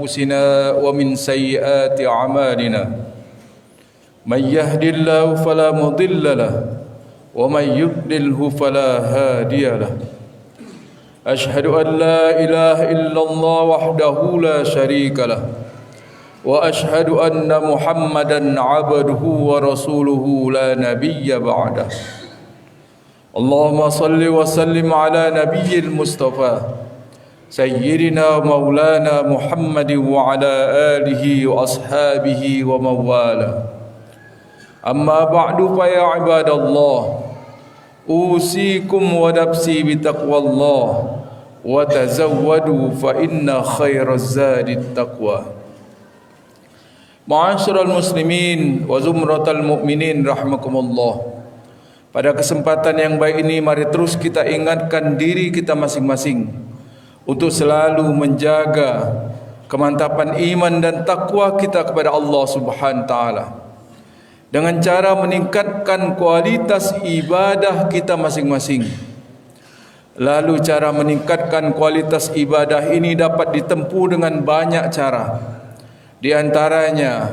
أنفسنا ومن سيئات أعمالنا من يهد الله فلا مضل له ومن يضلله فلا هادي له أشهد أن لا إله إلا الله وحده لا شريك له وأشهد أن محمدا عبده ورسوله لا نبي بعده اللهم صل وسلم على نبي المصطفى سيدنا مولانا محمد وعلى آله وأصحابه ومن والاه أما بعد فيا عباد الله أوصيكم ونفسي بتقوى الله وتزودوا فإن خير الزاد التقوى Ma'asyiral muslimin wa zumratal mu'minin rahimakumullah. Pada kesempatan yang baik ini mari terus kita ingatkan diri kita masing-masing untuk selalu menjaga kemantapan iman dan takwa kita kepada Allah Subhanahu wa taala dengan cara meningkatkan kualitas ibadah kita masing-masing. Lalu cara meningkatkan kualitas ibadah ini dapat ditempuh dengan banyak cara. Di antaranya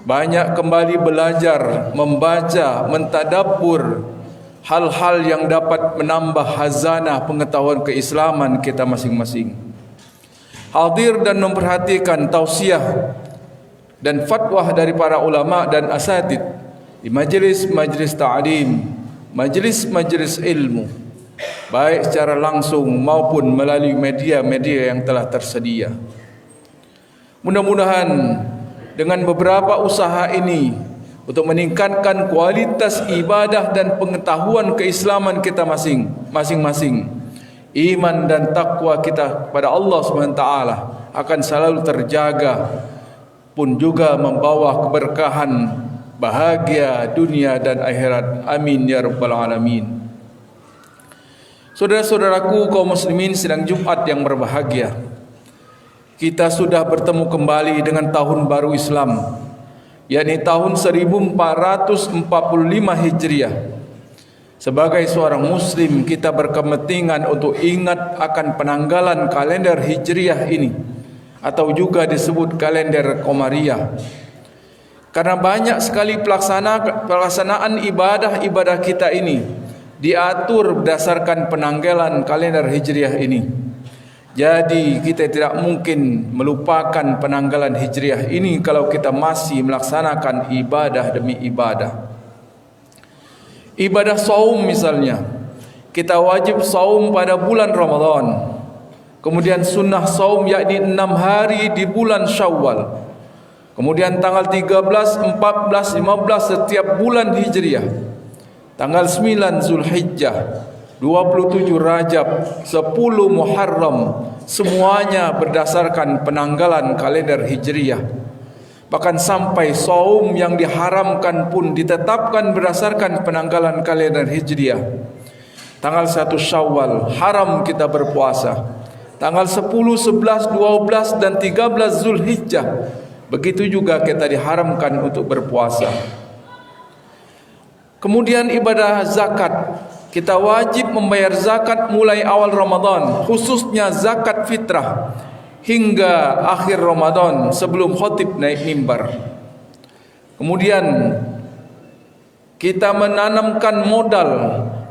banyak kembali belajar, membaca, mentadabbur hal-hal yang dapat menambah khazanah pengetahuan keislaman kita masing-masing. Hadir dan memperhatikan tausiah dan fatwa dari para ulama dan asatid di majlis-majlis ta'lim, majlis-majlis ilmu, baik secara langsung maupun melalui media-media yang telah tersedia. Mudah-mudahan dengan beberapa usaha ini untuk meningkatkan kualitas ibadah dan pengetahuan keislaman kita masing-masing, iman dan takwa kita kepada Allah SWT akan selalu terjaga, pun juga membawa keberkahan, bahagia dunia dan akhirat. Amin ya rabbal alamin. Saudara-saudaraku kaum muslimin sidang Jumat yang berbahagia, kita sudah bertemu kembali dengan tahun baru Islam, yakni tahun 1445 Hijriah. Sebagai seorang muslim, kita berkepentingan untuk ingat akan penanggalan kalender Hijriah ini, atau juga disebut kalender Qamariyah. Karena banyak sekali pelaksanaan ibadah-ibadah kita ini diatur berdasarkan penanggalan kalender Hijriah ini. Jadi kita tidak mungkin melupakan penanggalan Hijriah ini kalau kita masih melaksanakan ibadah demi ibadah. Ibadah saum misalnya, kita wajib saum pada bulan Ramadan. Kemudian sunnah saum yakni 6 hari di bulan Syawal. Kemudian tanggal 13, 14, 15 setiap bulan Hijriah. Tanggal 9 Zulhijjah, 27 Rajab, 10 Muharram, semuanya berdasarkan penanggalan kalender Hijriah. Bahkan sampai saum yang diharamkan pun ditetapkan berdasarkan penanggalan kalender Hijriah. Tanggal 1 Syawal haram kita berpuasa. Tanggal 10, 11, 12 dan 13 Zulhijjah begitu juga kita diharamkan untuk berpuasa. Kemudian ibadah zakat, kita wajib membayar zakat mulai awal Ramadan, khususnya zakat fitrah, hingga akhir Ramadan sebelum khatib naik mimbar. Kemudian kita menanamkan modal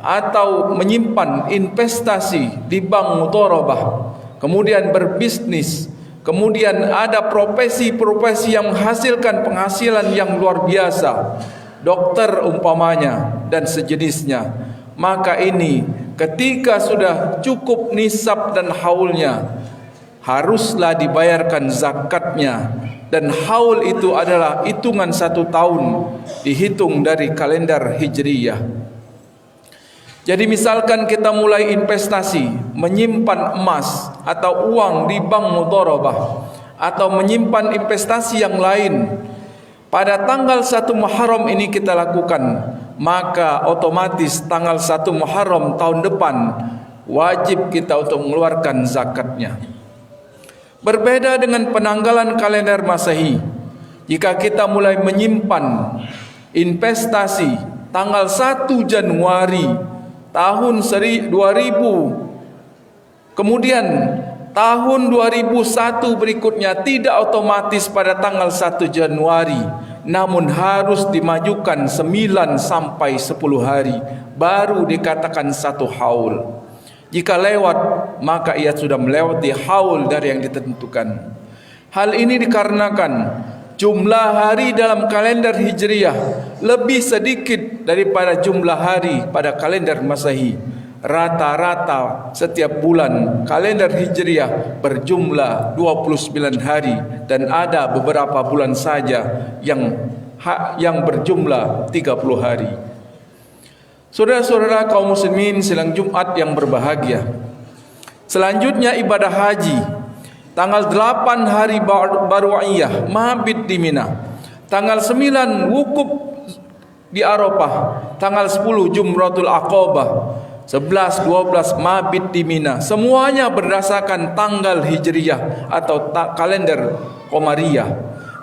atau menyimpan investasi di bank mudharabah, kemudian berbisnis, kemudian ada profesi-profesi yang menghasilkan penghasilan yang luar biasa, dokter umpamanya dan sejenisnya. Maka ini ketika sudah cukup nisab dan haulnya, haruslah dibayarkan zakatnya. Dan haul itu adalah hitungan 1 tahun dihitung dari kalender Hijriyah. Jadi misalkan kita mulai investasi, menyimpan emas atau uang di bank mudharabah, atau menyimpan investasi yang lain, pada tanggal 1 Muharram ini kita lakukan, maka otomatis tanggal 1 Muharram tahun depan wajib kita untuk mengeluarkan zakatnya. Berbeda dengan penanggalan kalender Masehi, jika kita mulai menyimpan investasi tanggal 1 Januari tahun 2000, kemudian tahun 2001 berikutnya tidak otomatis pada tanggal 1 Januari, namun harus dimajukan 9 sampai 10 hari baru dikatakan satu haul. Jika lewat, maka ia sudah melewati haul dari yang ditentukan. Hal ini dikarenakan jumlah hari dalam kalender Hijriah lebih sedikit daripada jumlah hari pada kalender Masehi. Rata-rata setiap bulan kalender Hijriah berjumlah 29 hari dan ada beberapa bulan saja yang berjumlah 30 hari. Saudara-saudara kaum muslimin sidang Jumat yang berbahagia. Selanjutnya ibadah haji. Tanggal 8 hari Baru'iyah, mabit di Mina. Tanggal 9 wukuf di Arafah. Tanggal 10 Jumratul Aqabah. 11, 12 mabit di Mina. Semuanya berdasarkan tanggal Hijriyah atau kalender Qamariyah.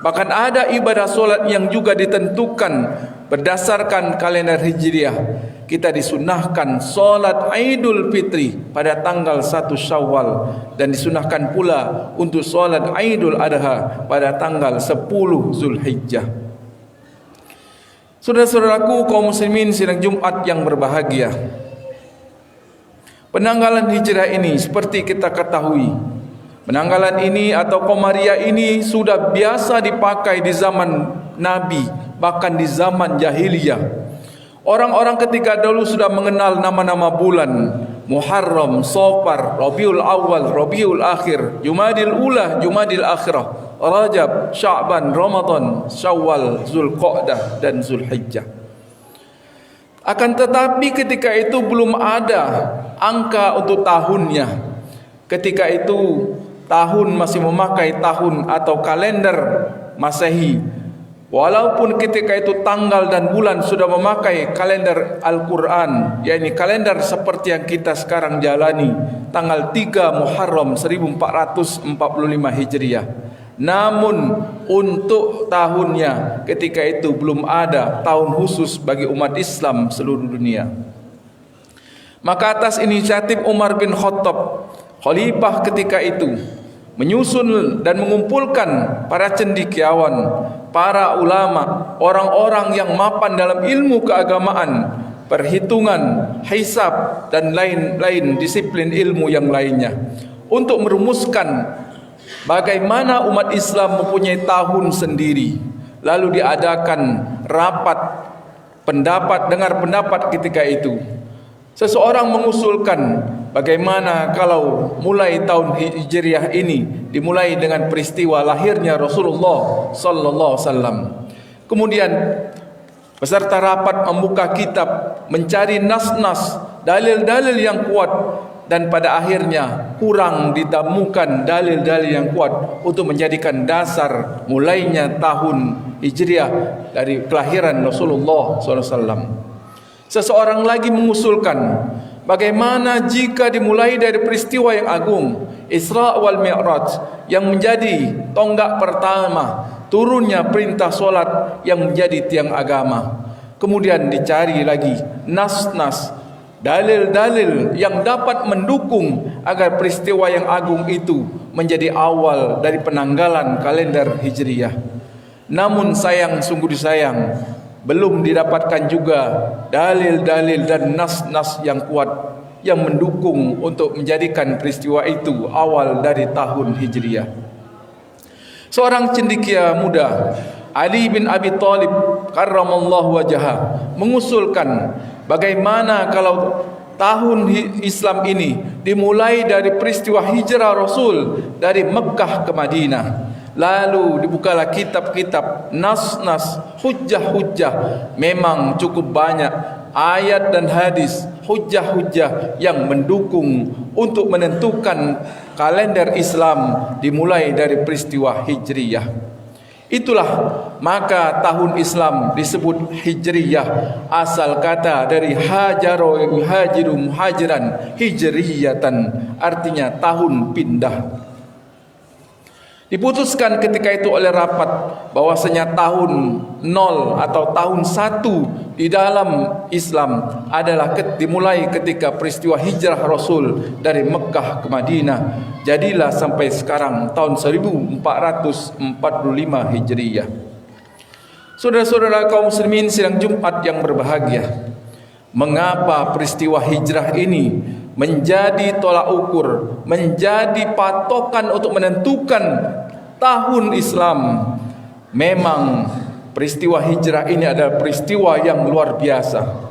Bahkan ada ibadah solat yang juga ditentukan berdasarkan kalender Hijriyah. Kita disunahkan solat Idul Fitri pada tanggal 1 Syawal dan disunahkan pula untuk solat Idul Adha pada tanggal 10 Zulhijjah. Saudara-saudaraku kaum muslimin sidang Jumat yang berbahagia. Penanggalan Hijrah ini seperti kita ketahui, penanggalan ini atau Qamariyah ini sudah biasa dipakai di zaman Nabi, bahkan di zaman jahiliyah. Orang-orang ketika dahulu sudah mengenal nama-nama bulan: Muharram, Safar, Rabiul Awal, Rabiul Akhir, Jumadil Ula, Jumadil Akhirah, Rajab, Sya'ban, Ramadan, Syawal, Zulqa'dah dan Zulhijjah. Akan tetapi ketika itu belum ada angka untuk tahunnya. Ketika itu tahun masih memakai tahun atau kalender Masehi. Walaupun ketika itu tanggal dan bulan sudah memakai kalender Al-Quran, yakni kalender seperti yang kita sekarang jalani, tanggal 3 Muharram 1445 Hijriah. Namun untuk tahunnya ketika itu belum ada tahun khusus bagi umat Islam seluruh dunia. Maka atas inisiatif Umar bin Khattab, khalifah ketika itu, menyusun dan mengumpulkan para cendekiawan, para ulama, orang-orang yang mapan dalam ilmu keagamaan, perhitungan, hisab dan lain-lain disiplin ilmu yang lainnya, untuk merumuskan bagaimana umat Islam mempunyai tahun sendiri. Lalu diadakan rapat dengar pendapat ketika itu. Seseorang mengusulkan bagaimana kalau mulai tahun Hijriah ini dimulai dengan peristiwa lahirnya Rasulullah sallallahu alaihi wasallam. Kemudian peserta rapat membuka kitab, mencari nas-nas, dalil-dalil yang kuat, dan pada akhirnya kurang ditemukan dalil-dalil yang kuat untuk menjadikan dasar mulainya tahun Hijriah dari kelahiran Rasulullah sallallahu alaihi wasallam. Seseorang lagi mengusulkan bagaimana jika dimulai dari peristiwa yang agung, Isra wal Mi'raj, yang menjadi tonggak pertama turunnya perintah solat yang menjadi tiang agama. Kemudian dicari lagi nas-nas, dalil-dalil yang dapat mendukung agar peristiwa yang agung itu menjadi awal dari penanggalan kalender Hijriyah. Namun sungguh disayang, belum didapatkan juga dalil-dalil dan nas-nas yang kuat yang mendukung untuk menjadikan peristiwa itu awal dari tahun Hijriyah. Seorang cendekia muda, Ali bin Abi Thalib karramallahu wajhah, mengusulkan bagaimana kalau tahun Islam ini dimulai dari peristiwa hijrah Rasul dari Mekah ke Madinah. Lalu dibukalah kitab-kitab, nas-nas, hujjah-hujjah. Memang cukup banyak ayat dan hadis, hujjah-hujjah yang mendukung untuk menentukan kalender Islam dimulai dari peristiwa Hijriyah. Itulah maka tahun Islam disebut Hijriyah, asal kata dari hajaro yuhajiru muhajiran hijriyatan, artinya tahun pindah. Diputuskan ketika itu oleh rapat bahwasanya tahun 0 atau tahun 1 di dalam Islam adalah dimulai ketika peristiwa hijrah Rasul dari Mekah ke Madinah. Jadilah sampai sekarang tahun 1445 Hijriyah. Saudara-saudara kaum muslimin sidang Jumat yang berbahagia, mengapa peristiwa hijrah ini menjadi tolak ukur, menjadi patokan untuk menentukan tahun Islam? Memang peristiwa hijrah ini adalah peristiwa yang luar biasa.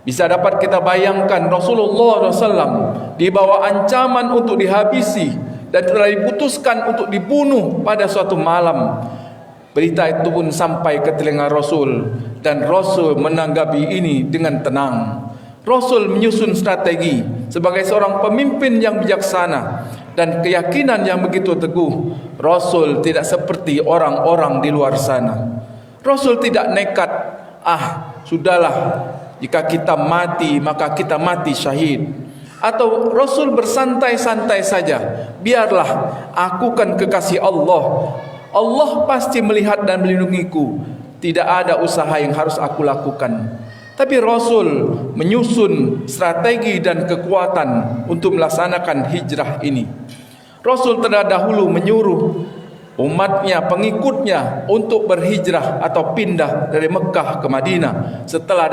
Bisa dapat kita bayangkan Rasulullah SAW di bawah ancaman untuk dihabisi dan telah diputuskan untuk dibunuh pada suatu malam. Berita itu pun sampai ke telinga Rasul, dan Rasul menanggapi ini dengan tenang. Rasul menyusun strategi sebagai seorang pemimpin yang bijaksana dan keyakinan yang begitu teguh. Rasul tidak seperti orang-orang di luar sana. Rasul tidak nekat, sudahlah, jika kita mati maka kita mati syahid. Atau Rasul bersantai-santai saja, biarlah, aku kan kekasih Allah, Allah pasti melihat dan melindungiku, tidak ada usaha yang harus aku lakukan. Tapi Rasul menyusun strategi dan kekuatan untuk melaksanakan hijrah ini. Rasul terdahulu menyuruh umatnya, pengikutnya untuk berhijrah atau pindah dari Mekah ke Madinah setelah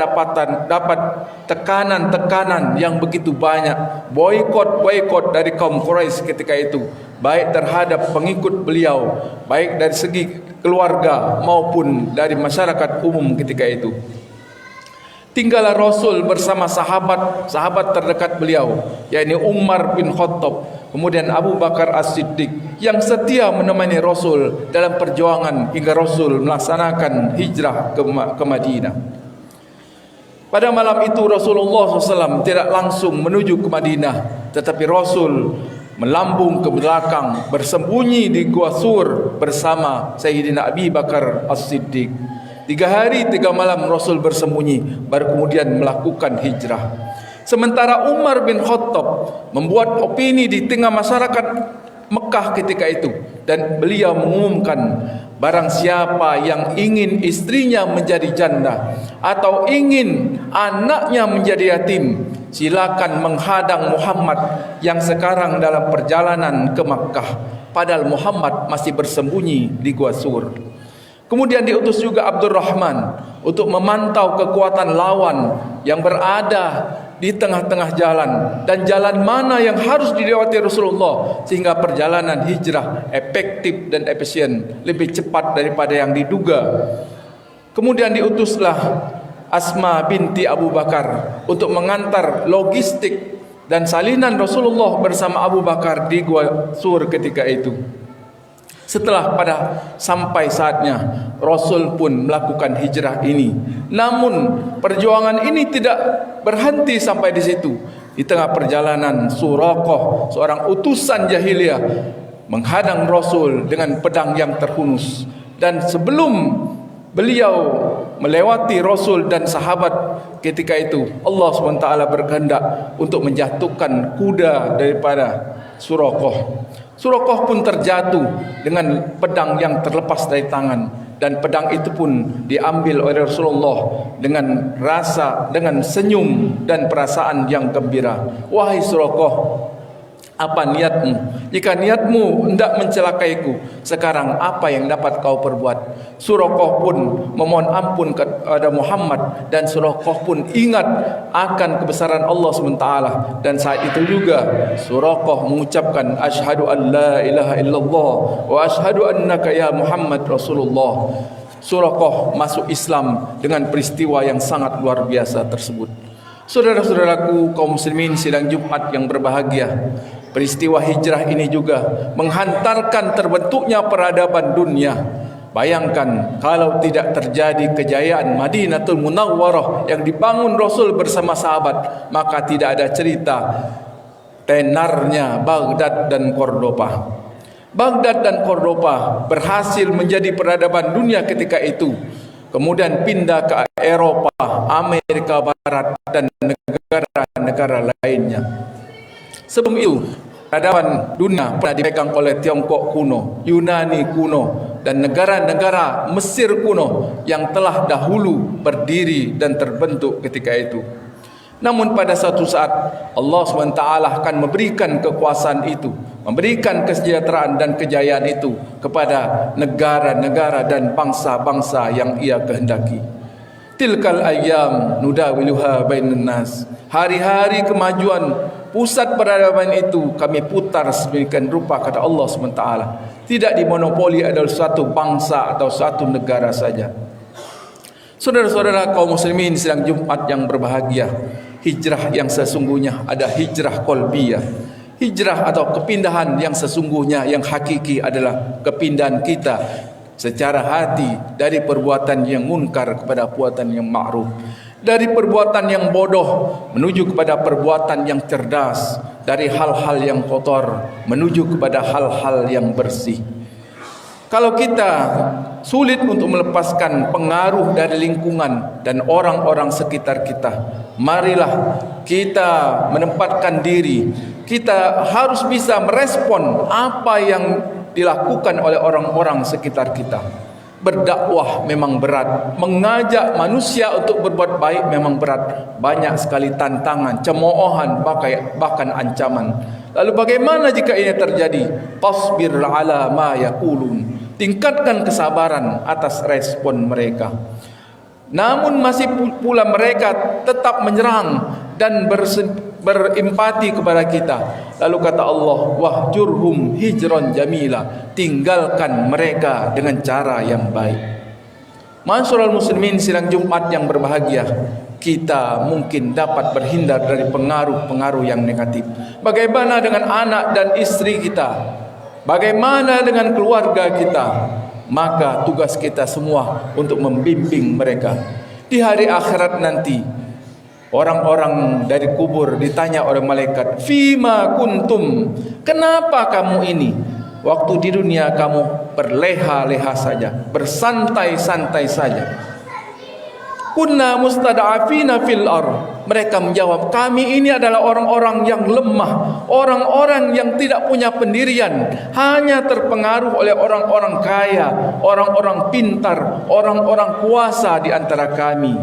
dapat tekanan-tekanan yang begitu banyak, boikot dari kaum Quraisy ketika itu, baik terhadap pengikut beliau, baik dari segi keluarga maupun dari masyarakat umum ketika itu. Tinggallah Rasul bersama sahabat terdekat beliau, yakni Umar bin Khattab, kemudian Abu Bakar As-Siddiq, yang setia menemani Rasul dalam perjuangan hingga Rasul melaksanakan hijrah ke Madinah. Pada malam itu Rasulullah SAW tidak langsung menuju ke Madinah, tetapi Rasul melambung ke belakang, bersembunyi di Gua Sur bersama Sayyidina Abi Bakar As-Siddiq. 3 hari 3 malam Rasul bersembunyi, baru kemudian melakukan hijrah. Sementara Umar bin Khattab membuat opini di tengah masyarakat Mekah ketika itu, dan beliau mengumumkan, barang siapa yang ingin istrinya menjadi janda atau ingin anaknya menjadi yatim, silakan menghadang Muhammad yang sekarang dalam perjalanan ke Makkah, padahal Muhammad masih bersembunyi di Gua Sur. Kemudian diutus juga Abdurrahman untuk memantau kekuatan lawan yang berada di tengah-tengah jalan, dan jalan mana yang harus dilewati Rasulullah sehingga perjalanan hijrah efektif dan efisien, lebih cepat daripada yang diduga. Kemudian diutuslah Asma binti Abu Bakar untuk mengantar logistik dan salinan Rasulullah bersama Abu Bakar di Gua Sur ketika itu. Setelah sampai saatnya Rasul pun melakukan hijrah ini. Namun perjuangan ini tidak berhenti sampai di situ. Di tengah perjalanan, Suraqah, seorang utusan jahiliyah, menghadang Rasul dengan pedang yang terhunus. Dan sebelum beliau melewati Rasul dan sahabat ketika itu, Allah SWT berkehendak untuk menjatuhkan kuda daripada Suraqah. Suraqah pun terjatuh dengan pedang yang terlepas dari tangan, dan pedang itu pun diambil oleh Rasulullah dengan senyum dan perasaan yang gembira. Wahai Suraqah, apa niatmu? Jika niatmu hendak mencelakaiku, sekarang apa yang dapat kau perbuat? Suraqah pun memohon ampun kepada Muhammad, dan Suraqah pun ingat akan kebesaran Allah SWT. Dan saat itu juga Suraqah mengucapkan, asyhadu an la ilaha illallah wa asyhadu annaka ya Muhammad Rasulullah. Suraqah masuk Islam dengan peristiwa yang sangat luar biasa tersebut. Saudara-saudaraku kaum muslimin sidang Jumat yang berbahagia, peristiwa hijrah ini juga menghantarkan terbentuknya peradaban dunia. Bayangkan kalau tidak terjadi kejayaan Madinatul Munawwarah yang dibangun Rasul bersama sahabat, maka tidak ada cerita tenarnya Baghdad dan Cordoba. Baghdad dan Cordoba berhasil menjadi peradaban dunia ketika itu. Kemudian pindah ke Eropa, Amerika Barat, dan negara-negara lainnya. Sebelum itu, peradaban dunia pernah dipegang oleh Tiongkok kuno, Yunani kuno, dan negara-negara Mesir kuno yang telah dahulu berdiri dan terbentuk ketika itu. Namun pada satu saat Allah SWT akan memberikan kekuasaan itu, memberikan kesejahteraan dan kejayaan itu kepada negara-negara dan bangsa-bangsa yang Ia kehendaki. Tilkal ayyam nudawiluha bainan nas. Hari-hari kemajuan pusat peradaban itu kami putar sedemikian rupa, kata Allah SWT. Tidak dimonopoli oleh suatu bangsa atau suatu negara saja. Saudara-saudara kaum muslimin sidang Jumat yang berbahagia, hijrah yang sesungguhnya ada hijrah qalbiyah. Hijrah atau kepindahan yang sesungguhnya, yang hakiki adalah kepindahan kita secara hati dari perbuatan yang munkar kepada perbuatan yang ma'ruf, dari perbuatan yang bodoh menuju kepada perbuatan yang cerdas, dari hal-hal yang kotor menuju kepada hal-hal yang bersih. Kalau kita sulit untuk melepaskan pengaruh dari lingkungan dan orang-orang sekitar kita, marilah kita menempatkan diri. Kita harus bisa merespon apa yang dilakukan oleh orang-orang sekitar kita. Berdakwah memang berat, mengajak manusia untuk berbuat baik memang berat. Banyak sekali tantangan, cemoohan, bahkan ancaman. Lalu bagaimana jika ini terjadi? Tasbir ala ma yaqulun. Tingkatkan kesabaran atas respon mereka. Namun masih pula mereka tetap menyerang dan berempati kepada kita. Lalu kata Allah, wahjurhum hijran jamila. Tinggalkan mereka dengan cara yang baik. Ma'asyiral muslimin sidang Jumat yang berbahagia, kita mungkin dapat berhindar dari pengaruh-pengaruh yang negatif. Bagaimana dengan anak dan istri kita? Bagaimana dengan keluarga kita? Maka tugas kita semua untuk membimbing mereka. Di hari akhirat nanti, orang-orang dari kubur ditanya oleh malaikat, Fima kuntum, kenapa kamu ini? Waktu di dunia kamu berleha-leha saja, bersantai-santai saja. Kunna mustada'afina fil ar. Mereka menjawab, kami ini adalah orang-orang yang lemah, orang-orang yang tidak punya pendirian, hanya terpengaruh oleh orang-orang kaya, orang-orang pintar, orang-orang kuasa di antara kami.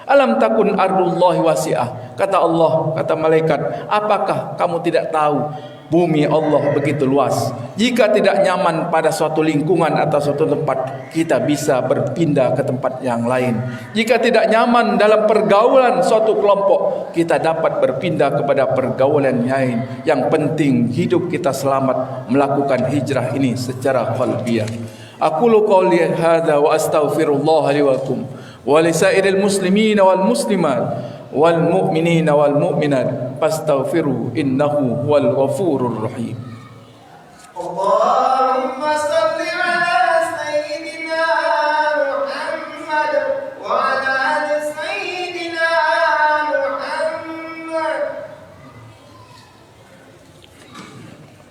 Alam takun ardullahi wasi'ah. Kata Allah, kata malaikat, apakah kamu tidak tahu bumi Allah begitu luas? Jika tidak nyaman pada suatu lingkungan atau suatu tempat, kita bisa berpindah ke tempat yang lain. Jika tidak nyaman dalam pergaulan suatu kelompok, kita dapat berpindah kepada pergaulan lain. Yang penting hidup kita selamat, melakukan hijrah ini secara qalbiyah. Aqulu qawli hadza wa astaghfirullah li wa lakum wa lisairil muslimin wal muslimat wal mu'minin wal mu'minat fastaghfiru innahu huwal ghafurur rahim. Allahumma salli ala sayyidina Muhammad wa ala ali sayyidina Muhammad.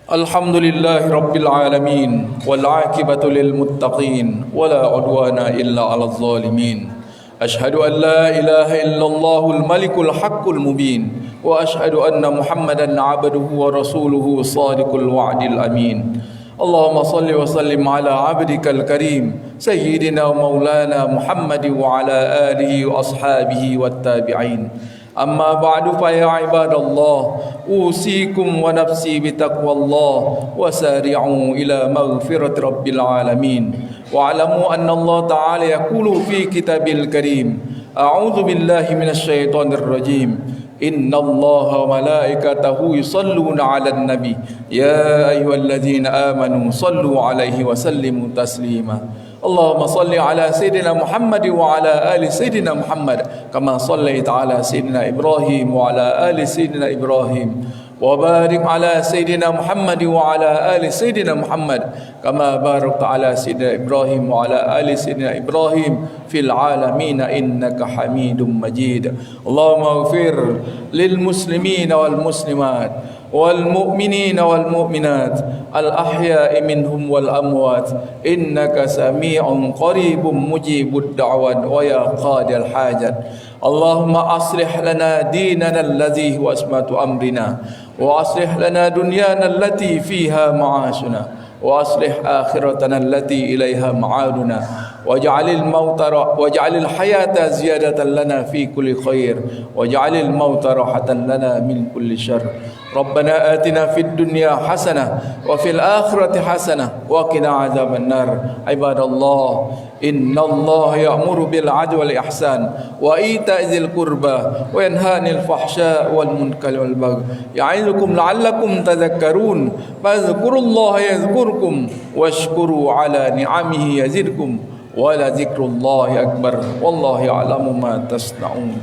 Alhamdulillahi rabbil alamin wal aqibatu lil muttaqin wala udwana illa 'alal zalimin. Ashhadu an la ilaha illallahul malikul haqqul mubin wa ashhadu anna Muhammadan 'abduhu wa rasuluhu shadiqul wa'dil amin. Allahumma salli wa sallim ala 'abdikal karim sayyidina wa maulana Muhammad wa ala alihi wa ashabihi wat tabi'in. Amma ba'du fa ya ibadallah, usikum wa nafsi bitaqwallah wa sari'u ila maghfirati rabbil alamin. Wa'lamu anna Allah ta'ala yaqulu fi kitabil karim, a'udzu billahi minasy syaithanir rajim. Inna Allaha wa malaikatahu yusalluna 'alan nabi ya ayyuhalladzina amanu sallu 'alaihi wa sallimu taslima. Allahumma salli ala sayyidina Muhammad wa ala ali sayyidina Muhammad kama sallaita ala sayyidina Ibrahim wa ala ali sayyidina Ibrahim wa barik ala sayyidina Muhammad wa ala ali sayyidina Muhammad kama barakta ala sayyidina Ibrahim wa ala ali sayyidina Ibrahim fil alamin innaka Hamidum Majid. Allahumma ighfir lil muslimina wal muslimat والمؤمنين والمؤمنات الأحياء منهم والأموات إنك سميع قريب مجيب الدعوات ويا قاضي الحاجات. اللهم أصلح لنا ديننا الذي هو عصمة أمرنا وأصلح لنا دنيانا التي فيها معاشنا وأصلح آخرتنا التي إليها معادنا واجعل الحياة زيادة لنا في كل خير واجعل الموت راحة لنا من كل شر ربنا آتنا في الدنيا حسنة وفي الآخرة حسنة وقنا عذاب النار عباد الله إن الله يأمر بالعدل والإحسان وإيتاء ذي القربى وينهى عن الفحشاء والمنكر والبغي يعظكم لعلكم تذكرون فاذكروا الله يذكركم واشكروا على نعمه يزدكم ولذكر الله أكبر والله يعلم ما تصنعون